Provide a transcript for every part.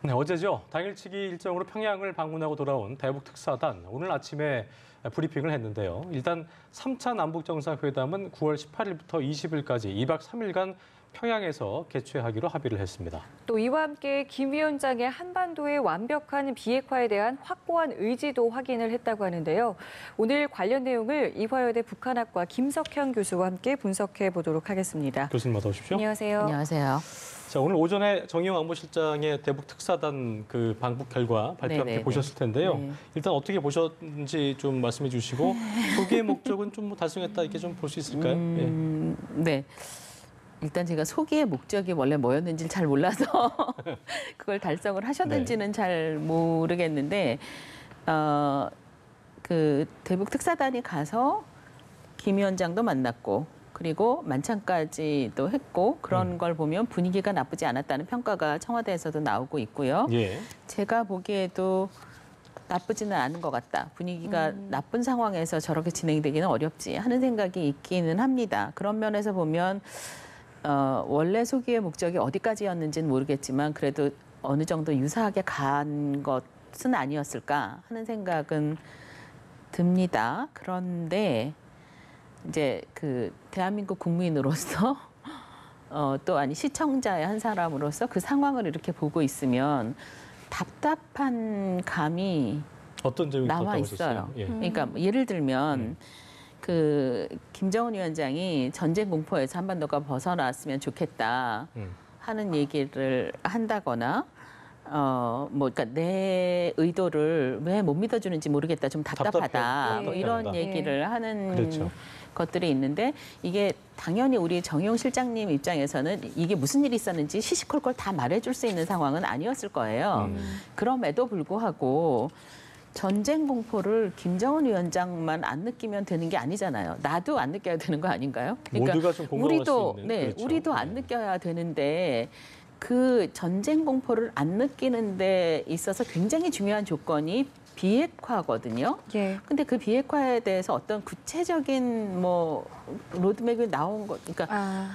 네, 어제죠. 당일치기 일정으로 평양을 방문하고 돌아온 대북 특사단. 오늘 아침에 브리핑을 했는데요. 일단 3차 남북정상회담은 9월 18일부터 20일까지 2박 3일간 평양에서 개최하기로 합의를 했습니다. 또 이와 함께 김 위원장의 한반도의 완벽한 비핵화에 대한 확고한 의지도 확인을 했다고 하는데요. 오늘 관련 내용을 이화여대 북한학과 김석현 교수와 함께 분석해 보도록 하겠습니다. 교수님 어서 오십시오. 안녕하세요. 안녕하세요. 자, 오늘 오전에 정의용 안보실장의 대북 특사단 그 방북 결과 발표 함께 보셨을 텐데요. 네. 일단 어떻게 보셨는지 좀 말씀해 주시고 소개의 목적은 좀 뭐 달성했다 이렇게 좀 볼 수 있을까요? 네. 일단 제가 소개의 목적이 원래 뭐였는지를 잘 몰라서 그걸 달성을 하셨는지는 잘 모르겠는데 그 대북 특사단이 가서 김 위원장도 만났고 그리고 만찬까지도 했고 그런 걸 보면 분위기가 나쁘지 않았다는 평가가 청와대에서도 나오고 있고요. 예. 제가 보기에도 나쁘지는 않은 것 같다. 분위기가 나쁜 상황에서 저렇게 진행되기는 어렵지 하는 생각이 있기는 합니다. 그런 면에서 보면 원래 소기의 목적이 어디까지였는지는 모르겠지만 그래도 어느 정도 유사하게 간 것은 아니었을까 하는 생각은 듭니다. 그런데 이제 그 대한민국 국민으로서 또 아니 시청자의 한 사람으로서 그 상황을 이렇게 보고 있으면 답답한 감이 어떤 점이 남아 있어요. 예. 그러니까 예를 들면 그 김정은 위원장이 전쟁 공포에서 한반도가 벗어났으면 좋겠다 하는 얘기를 한다거나 그러니까 내 의도를 왜 못 믿어주는지 모르겠다, 좀 답답하다, 뭐 이런 얘기를 하는 그렇죠. 것들이 있는데 이게 당연히 우리 정의용 실장님 입장에서는 이게 무슨 일이 있었는지 시시콜콜 다 말해줄 수 있는 상황은 아니었을 거예요. 그럼에도 불구하고 전쟁 공포를 김정은 위원장만 안 느끼면 되는 게 아니잖아요. 나도 안 느껴야 되는 거 아닌가요? 그러니까 모두가 좀 공감할 수 있는. 그렇죠. 우리도 안 느껴야 되는데 그 전쟁 공포를 안 느끼는 데 있어서 굉장히 중요한 조건이 비핵화거든요. 예. 근데 그 비핵화에 대해서 어떤 구체적인 뭐 로드맵이 나온 것, 그러니까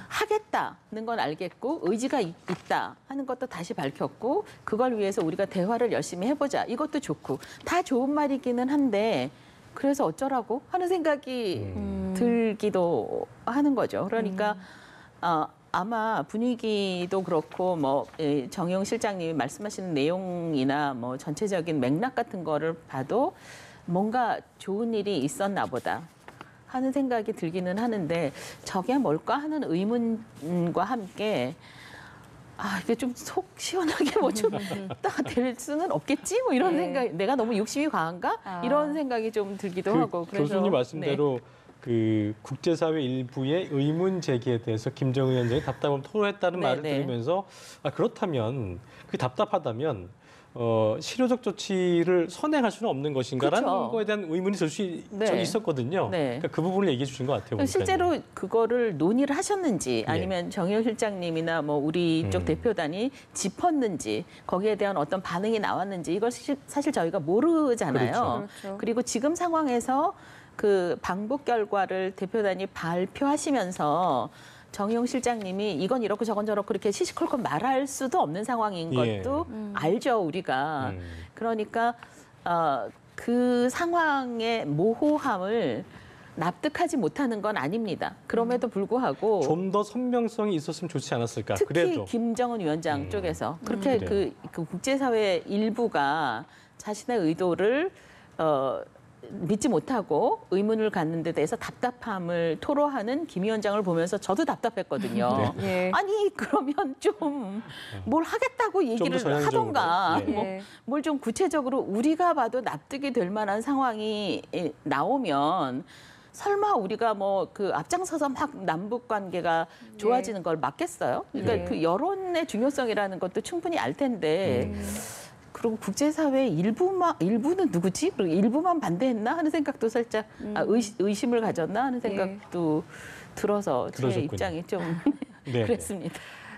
하겠다는 건 알겠고 의지가 있다 하는 것도 다시 밝혔고 그걸 위해서 우리가 대화를 열심히 해보자 이것도 좋고 다 좋은 말이기는 한데 그래서 어쩌라고 하는 생각이 들기도 하는 거죠. 그러니까 아마 분위기도 그렇고 뭐 정의용 실장님이 말씀하시는 내용이나 뭐 전체적인 맥락 같은 거를 봐도 뭔가 좋은 일이 있었나 보다 하는 생각이 들기는 하는데 저게 뭘까 하는 의문과 함께 이게 좀 속 시원하게 뭐 좀 될 수는 없겠지? 뭐 이런 생각, 내가 너무 욕심이 과한가? 이런 생각이 좀 들기도 하고. 그래서 교수님 말씀대로 그 국제사회 일부의 의문 제기에 대해서 김정은 위원장이 답답함을 토로했다는 말을 들으면서 그렇다면 그게 답답하다면 실효적 조치를 선행할 수는 없는 것인가라는 거에 대한 의문이 들 수 있었거든요. 그러니까 그 부분을 얘기해 주신 것 같아요. 실제로 그거를 논의를 하셨는지 아니면 정의용 실장님이나 뭐 우리 쪽 대표단이 짚었는지 거기에 대한 어떤 반응이 나왔는지 이걸 사실 저희가 모르잖아요. 그렇죠. 그리고 지금 상황에서 그 방북 결과를 대표단이 발표하시면서 정의용 실장님이 이건 이렇고 저건 저렇고 그렇게 시시콜콜 말할 수도 없는 상황인 것도 알죠, 우리가. 그러니까 그 상황의 모호함을 납득하지 못하는 건 아닙니다. 그럼에도 불구하고 좀 더 선명성이 있었으면 좋지 않았을까? 특히 그래도. 김정은 위원장 쪽에서 그렇게 그 국제사회 일부가 자신의 의도를 믿지 못하고 의문을 갖는 데 대해서 답답함을 토로하는 김 위원장을 보면서 저도 답답했거든요. 아니 그러면 좀 뭘 하겠다고 얘기를 하던가 뭘 좀 구체적으로 우리가 봐도 납득이 될 만한 상황이 나오면 설마 우리가 뭐 그 앞장서서 막 남북 관계가 좋아지는 걸 막겠어요? 그러니까 그 여론의 중요성이라는 것도 충분히 알 텐데 그리고 국제사회 일부는 누구지? 그리고 일부만 반대했나 하는 생각도 살짝 의심을 가졌나 하는 생각도 들어서 제 입장이 좀 그랬습니다.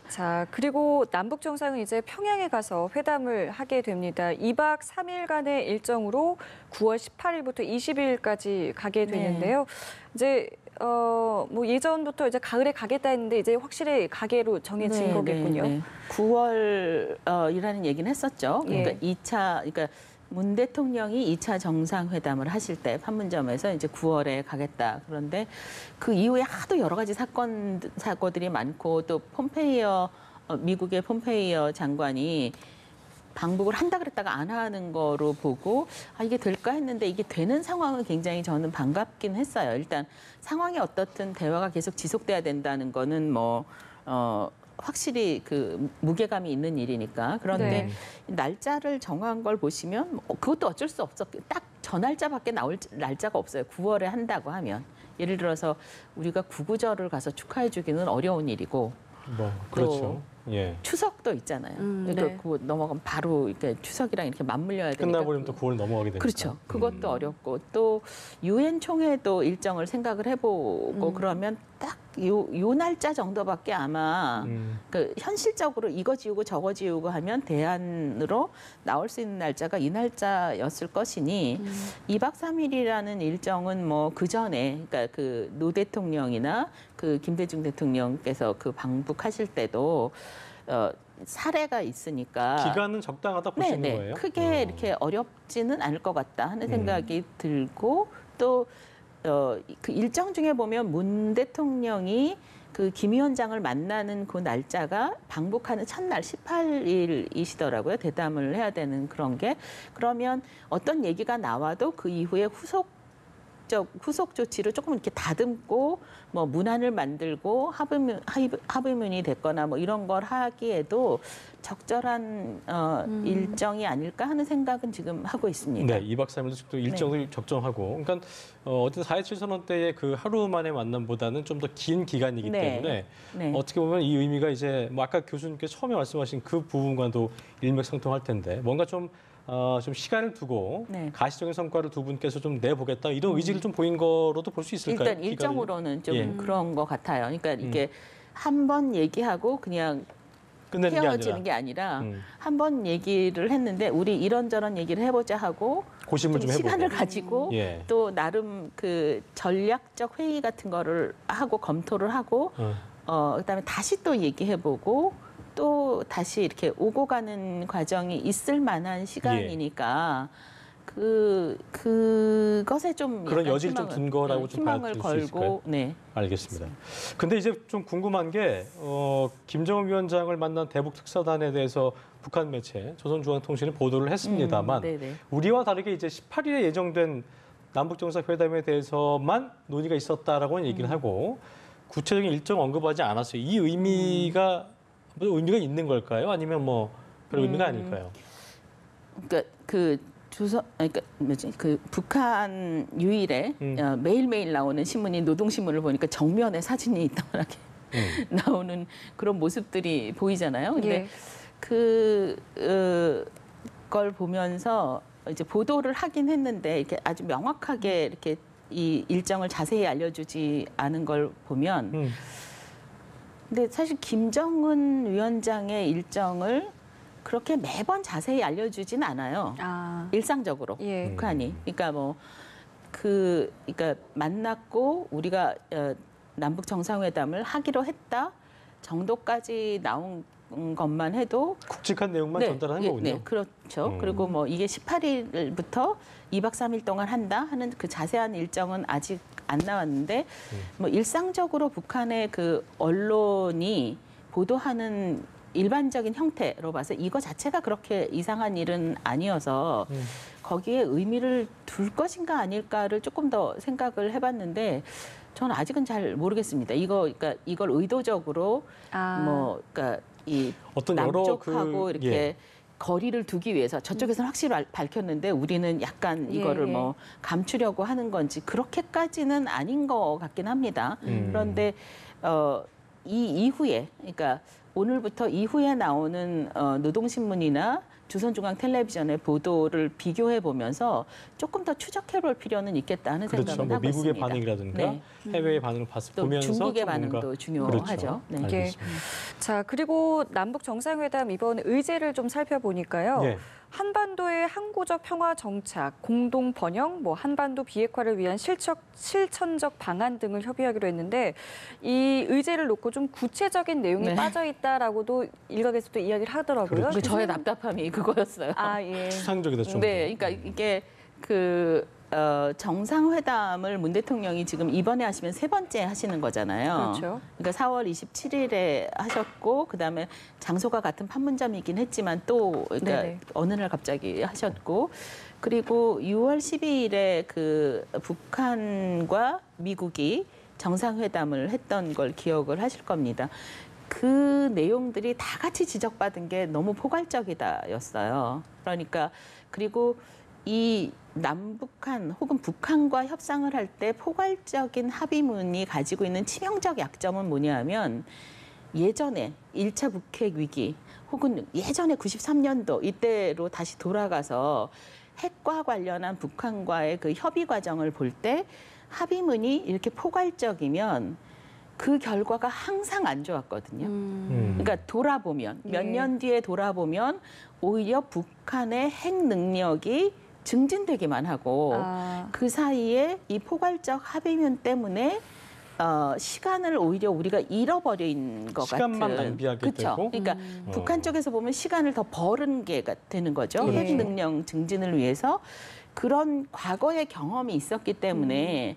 자, 그리고 남북 정상은 이제 평양에 가서 회담을 하게 됩니다. 2박 3일간의 일정으로 9월 18일부터 20일까지 가게 되는데요. 이제 뭐 예전부터 이제 가을에 가겠다 했는데 이제 확실히 가게로 정해진 거겠군요. 9월이라는 얘기는 했었죠. 예. 그러니까 그러니까 문 대통령이 2차 정상회담을 하실 때 판문점에서 이제 9월에 가겠다. 그런데 그 이후에 하도 여러 가지 사고들이 많고 또 미국의 폼페이어 장관이 방북을 한다 그랬다가 안 하는 거로 보고 이게 될까 했는데 이게 되는 상황은 굉장히 저는 반갑긴 했어요. 일단 상황이 어떻든 대화가 계속 지속돼야 된다는 거는 확실히 그 무게감이 있는 일이니까. 그런데 날짜를 정한 걸 보시면 그것도 어쩔 수 없어. 딱 저 날짜밖에 나올 날짜가 없어요. 9월에 한다고 하면. 예를 들어서 우리가 구구절을 가서 축하해 주기는 어려운 일이고. 그렇죠. 예. 추석도 있잖아요. 그러니까 그거 넘어가면 바로 이렇게 추석이랑 이렇게 맞물려야 되니까. 끝나버리면 또 9월 넘어가게 되니까. 그렇죠. 그것도 어렵고 또 유엔 총회도 일정을 생각을 해보고 그러면 딱 요 날짜 정도밖에 아마 그 현실적으로 이거 지우고 저거 지우고 하면 대안으로 나올 수 있는 날짜가 이 날짜였을 것이니 2박 3일이라는 일정은 그 전에 그러니까 그 노 대통령이나 그 김대중 대통령께서 그 방북하실 때도 사례가 있으니까 기간은 적당하다 보시는 거예요? 크게 이렇게 어렵지는 않을 것 같다 하는 생각이 들고 또 그 일정 중에 보면 문 대통령이 그 김 위원장을 만나는 그 날짜가 방북하는 첫날 18일이시더라고요. 대담을 해야 되는 그런 게. 그러면 어떤 얘기가 나와도 그 이후에 후속 조치를 조금 이렇게 다듬고 문안을 만들고 합의문이 됐거나 이런 걸 하기에도 적절한 일정이 아닐까 하는 생각은 지금 하고 있습니다. 네, 2박 3일도 또 일정을 적정하고. 그러니까 어쨌든 4.27 선언 때의 그 하루 만의 만남보다는 좀 더 긴 기간이기 때문에 어떻게 보면 이 의미가 이제 아까 교수님께서 처음에 말씀하신 그 부분과도 일맥상통할 텐데 뭔가 좀 시간을 두고 가시적인 성과를 두 분께서 좀 내보겠다 이런 의지를 좀 보인 거로도 볼 수 있을까요? 일단 일정으로는 좀 그런 것 같아요. 그러니까 이게 한 번 얘기하고 그냥 헤어지는 게 아니라 한 번 얘기를 했는데 우리 이런저런 얘기를 해보자 하고 고심을 좀 해보고 시간을 가지고 또 나름 그 전략적 회의 같은 거를 하고 검토를 하고 그다음에 다시 또 얘기해보고 또 다시 이렇게 오고 가는 과정이 있을 만한 시간이니까 그것에 좀 그런 여지를 좀 둔 거라고 좀 희망을 받아들일 수 있을까요? 걸고 알겠습니다. 근데 이제 좀 궁금한 게 김정은 위원장을 만난 대북 특사단에 대해서 북한 매체 조선중앙통신이 보도를 했습니다만 우리와 다르게 이제 18일에 예정된 남북 정상회담에 대해서만 논의가 있었다라고는 얘기를 하고 구체적인 일정 언급하지 않았어요. 이 의미가 있는 걸까요? 아니면 별 의미가 아닐까요? 그러니까 그 북한 유일에 매일매일 나오는 신문이 노동신문을 보니까 정면에 사진이 있다하게 나오는 그런 모습들이 보이잖아요. 근데 그걸 보면서 이제 보도를 하긴 했는데 이렇게 아주 명확하게 이렇게 이 일정을 자세히 알려주지 않은 걸 보면 근데 사실 김정은 위원장의 일정을 그렇게 매번 자세히 알려주진 않아요. 일상적으로 북한이. 그러니까 그러니까 만났고 우리가 남북 정상회담을 하기로 했다 정도까지 나온 것만 해도 굵직한 내용만 전달하는 거군요. 네, 그렇죠. 그리고 이게 18일부터 2박 3일 동안 한다 하는 그 자세한 일정은 아직 안 나왔는데 일상적으로 북한의 그 언론이 보도하는 일반적인 형태로 봐서 이거 자체가 그렇게 이상한 일은 아니어서 거기에 의미를 둘 것인가 아닐까를 조금 더 생각을 해봤는데 저는 아직은 잘 모르겠습니다. 그러니까 이걸 의도적으로 그러니까 이 어떤 남쪽하고 이렇게 거리를 두기 위해서 저쪽에서는 확실히 밝혔는데 우리는 약간 이거를 감추려고 하는 건지 그렇게까지는 아닌 것 같긴 합니다. 그런데 이 이후에 그러니까 오늘부터 이후에 나오는 노동신문이나 조선중앙텔레비전의 보도를 비교해 보면서 조금 더 추적해 볼 필요는 있겠다 하는 그렇죠. 생각을 뭐 하고 미국의 있습니다. 반응이라든가 네. 해외의 반응을 또 보면서 중국의 좀 뭔가 반응도 중요하죠. 그렇죠. 네. 알겠습니다. 자, 그리고 남북 정상회담 이번 의제를 좀 살펴보니까요. 예. 한반도의 항구적 평화 정착, 공동 번영, 뭐 한반도 비핵화를 위한 실천적 방안 등을 협의하기로 했는데 이 의제를 놓고 좀 구체적인 내용이 네. 빠져 있다라고도 일각에서도 이야기를 하더라고요. 그렇죠. 저의 답답함이 그거였어요. 아, 예. 추상적이다 좀. 네, 그러니까 이게 정상회담을 문 대통령이 지금 이번에 하시면 세 번째 하시는 거잖아요. 그렇죠. 그러니까 4월 27일에 하셨고 그다음에 장소가 같은 판문점이긴 했지만 또 그러니까 네네. 어느 날 갑자기 하셨고 그리고 6월 12일에 그 북한과 미국이 정상회담을 했던 걸 기억을 하실 겁니다. 그 내용들이 다 같이 지적받은 게 너무 포괄적이다였어요. 그러니까 그리고 이 남북한 혹은 북한과 협상을 할 때 포괄적인 합의문이 가지고 있는 치명적 약점은 뭐냐면 예전에 1차 북핵 위기 혹은 예전에 93년도 이때로 다시 돌아가서 핵과 관련한 북한과의 그 협의 과정을 볼 때 합의문이 이렇게 포괄적이면 그 결과가 항상 안 좋았거든요. 그러니까 돌아보면 몇 년 뒤에 돌아보면 오히려 북한의 핵 능력이 증진되기만 하고 그 사이에 이 포괄적 합의문 때문에 시간을 오히려 우리가 잃어버린 것 같은. 시간만 낭비하게 그렇죠. 되고. 그러니까 북한 쪽에서 보면 시간을 더 버는 게 되는 거죠. 예. 핵 능력 증진을 위해서 그런 과거의 경험이 있었기 때문에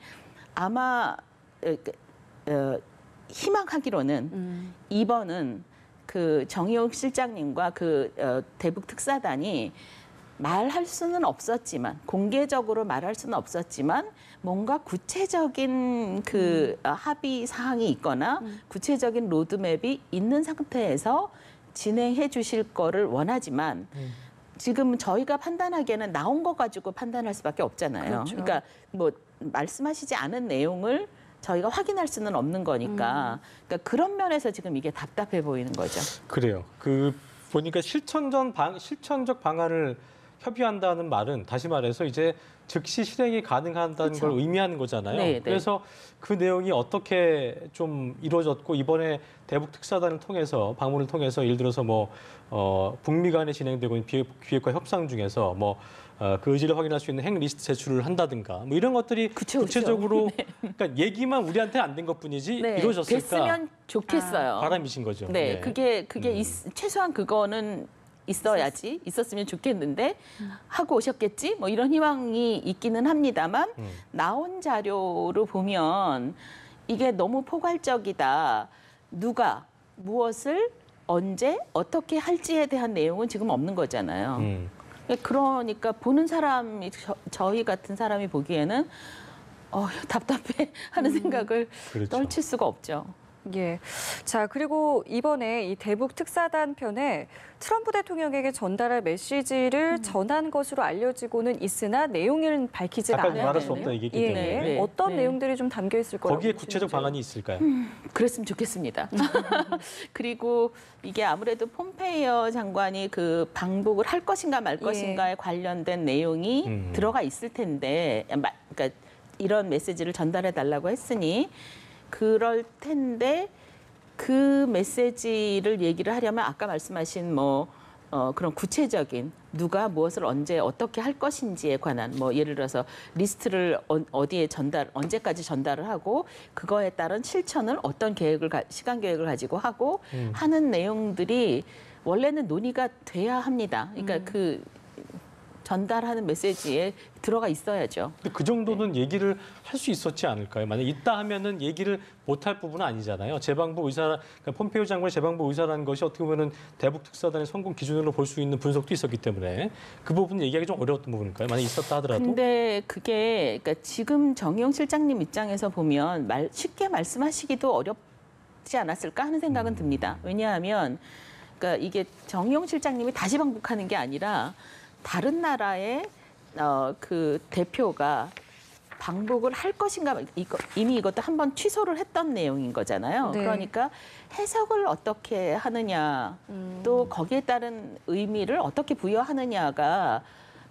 아마 희망하기로는 이번은 그 정의용 실장님과 그 대북 특사단이 말할 수는 없었지만 공개적으로 말할 수는 없었지만 뭔가 구체적인 그 합의 사항이 있거나 구체적인 로드맵이 있는 상태에서 진행해 주실 거를 원하지만 지금 저희가 판단하기에는 나온 거 가지고 판단할 수밖에 없잖아요. 그렇죠. 그러니까 뭐 말씀하시지 않은 내용을 저희가 확인할 수는 없는 거니까 그러니까 그런 면에서 지금 이게 답답해 보이는 거죠. 그래요. 그 보니까 실천적 방안을 협의한다는 말은 다시 말해서 이제 즉시 실행이 가능하다는 그렇죠. 걸 의미하는 거잖아요. 네, 네. 그래서 그 내용이 어떻게 좀 이루어졌고 이번에 대북 특사단을 통해서 방문을 통해서 예를 들어서 뭐 북미 간에 진행되고 있는 비핵화 협상 중에서 그 의지를 확인할 수 있는 핵 리스트 제출을 한다든가 뭐 이런 것들이 그쵸, 구체적으로 네. 그러니까 얘기만 우리한테 안 된 것뿐이지 네, 이루어졌을까 됐으면 좋겠어요. 바람이신 거죠. 네, 예. 그게 최소한 그거는 있어야지 있었으면 좋겠는데 하고 오셨겠지 뭐 이런 희망이 있기는 합니다만 나온 자료로 보면 이게 너무 포괄적이다. 누가 무엇을 언제 어떻게 할지에 대한 내용은 지금 없는 거잖아요. 그러니까 보는 사람이 저희 같은 사람이 보기에는 답답해 하는 생각을 그렇죠. 떨칠 수가 없죠. 예. 자, 그리고 이번에 이 대북 특사단 편에 트럼프 대통령에게 전달할 메시지를 전한 것으로 알려지고는 있으나 내용은 밝히지가 아까 않아요. 말할 수 없다 얘기했기 예. 때문에 네. 어떤 네. 내용들이 좀 담겨 있을 거라고 거기에 구체적 보시는지요? 방안이 있을까요? 그랬으면 좋겠습니다. 그리고 이게 아무래도 폼페이오 장관이 그 방북을 할 것인가 말 것인가에 관련된 내용이 들어가 있을 텐데, 그러니까 이런 메시지를 전달해 달라고 했으니 그럴 텐데 그 메시지를 얘기를 하려면 아까 말씀하신 그런 구체적인 누가 무엇을 언제 어떻게 할 것인지에 관한 예를 들어서 리스트를 어디에 언제까지 전달을 하고 그거에 따른 실천을 어떤 시간 계획을 가지고 하고 하는 내용들이 원래는 논의가 돼야 합니다. 그러니까 그 전달하는 메시지에 들어가 있어야죠. 근데 그 정도는 얘기를 할 수 있었지 않을까요? 만약 있다 하면은 얘기를 못할 부분은 아니잖아요. 재방부 의사, 그러니까 폼페이오 장관의 재방부 의사라는 것이 어떻게 보면은 대북 특사단의 성공 기준으로 볼 수 있는 분석도 있었기 때문에 그 부분 얘기하기 좀 어려웠던 부분일까요? 만약 있었다 하더라도. 근데 그게 그러니까 지금 정의용 실장님 입장에서 보면 쉽게 말씀하시기도 어렵지 않았을까 하는 생각은 듭니다. 왜냐하면 그러니까 이게 정의용 실장님이 다시 방북하는 게 아니라 다른 나라의 그 대표가 방북을 할 것인가 이미 이것도 한번 취소를 했던 내용인 거잖아요. 네. 그러니까 해석을 어떻게 하느냐 또 거기에 따른 의미를 어떻게 부여하느냐가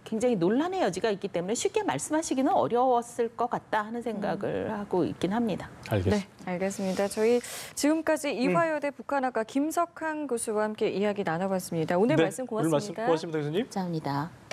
굉장히 논란의 여지가 있기 때문에 쉽게 말씀하시기는 어려웠을 것 같다 하는 생각을 하고 있긴 합니다. 알겠습니다. 네, 알겠습니다. 저희 지금까지 이화여대 북한학과 김석한 교수와 함께 이야기 나눠봤습니다. 오늘 네, 말씀 오늘 말씀 고맙습니다. 고맙습니다, 교수님. 감사합니다.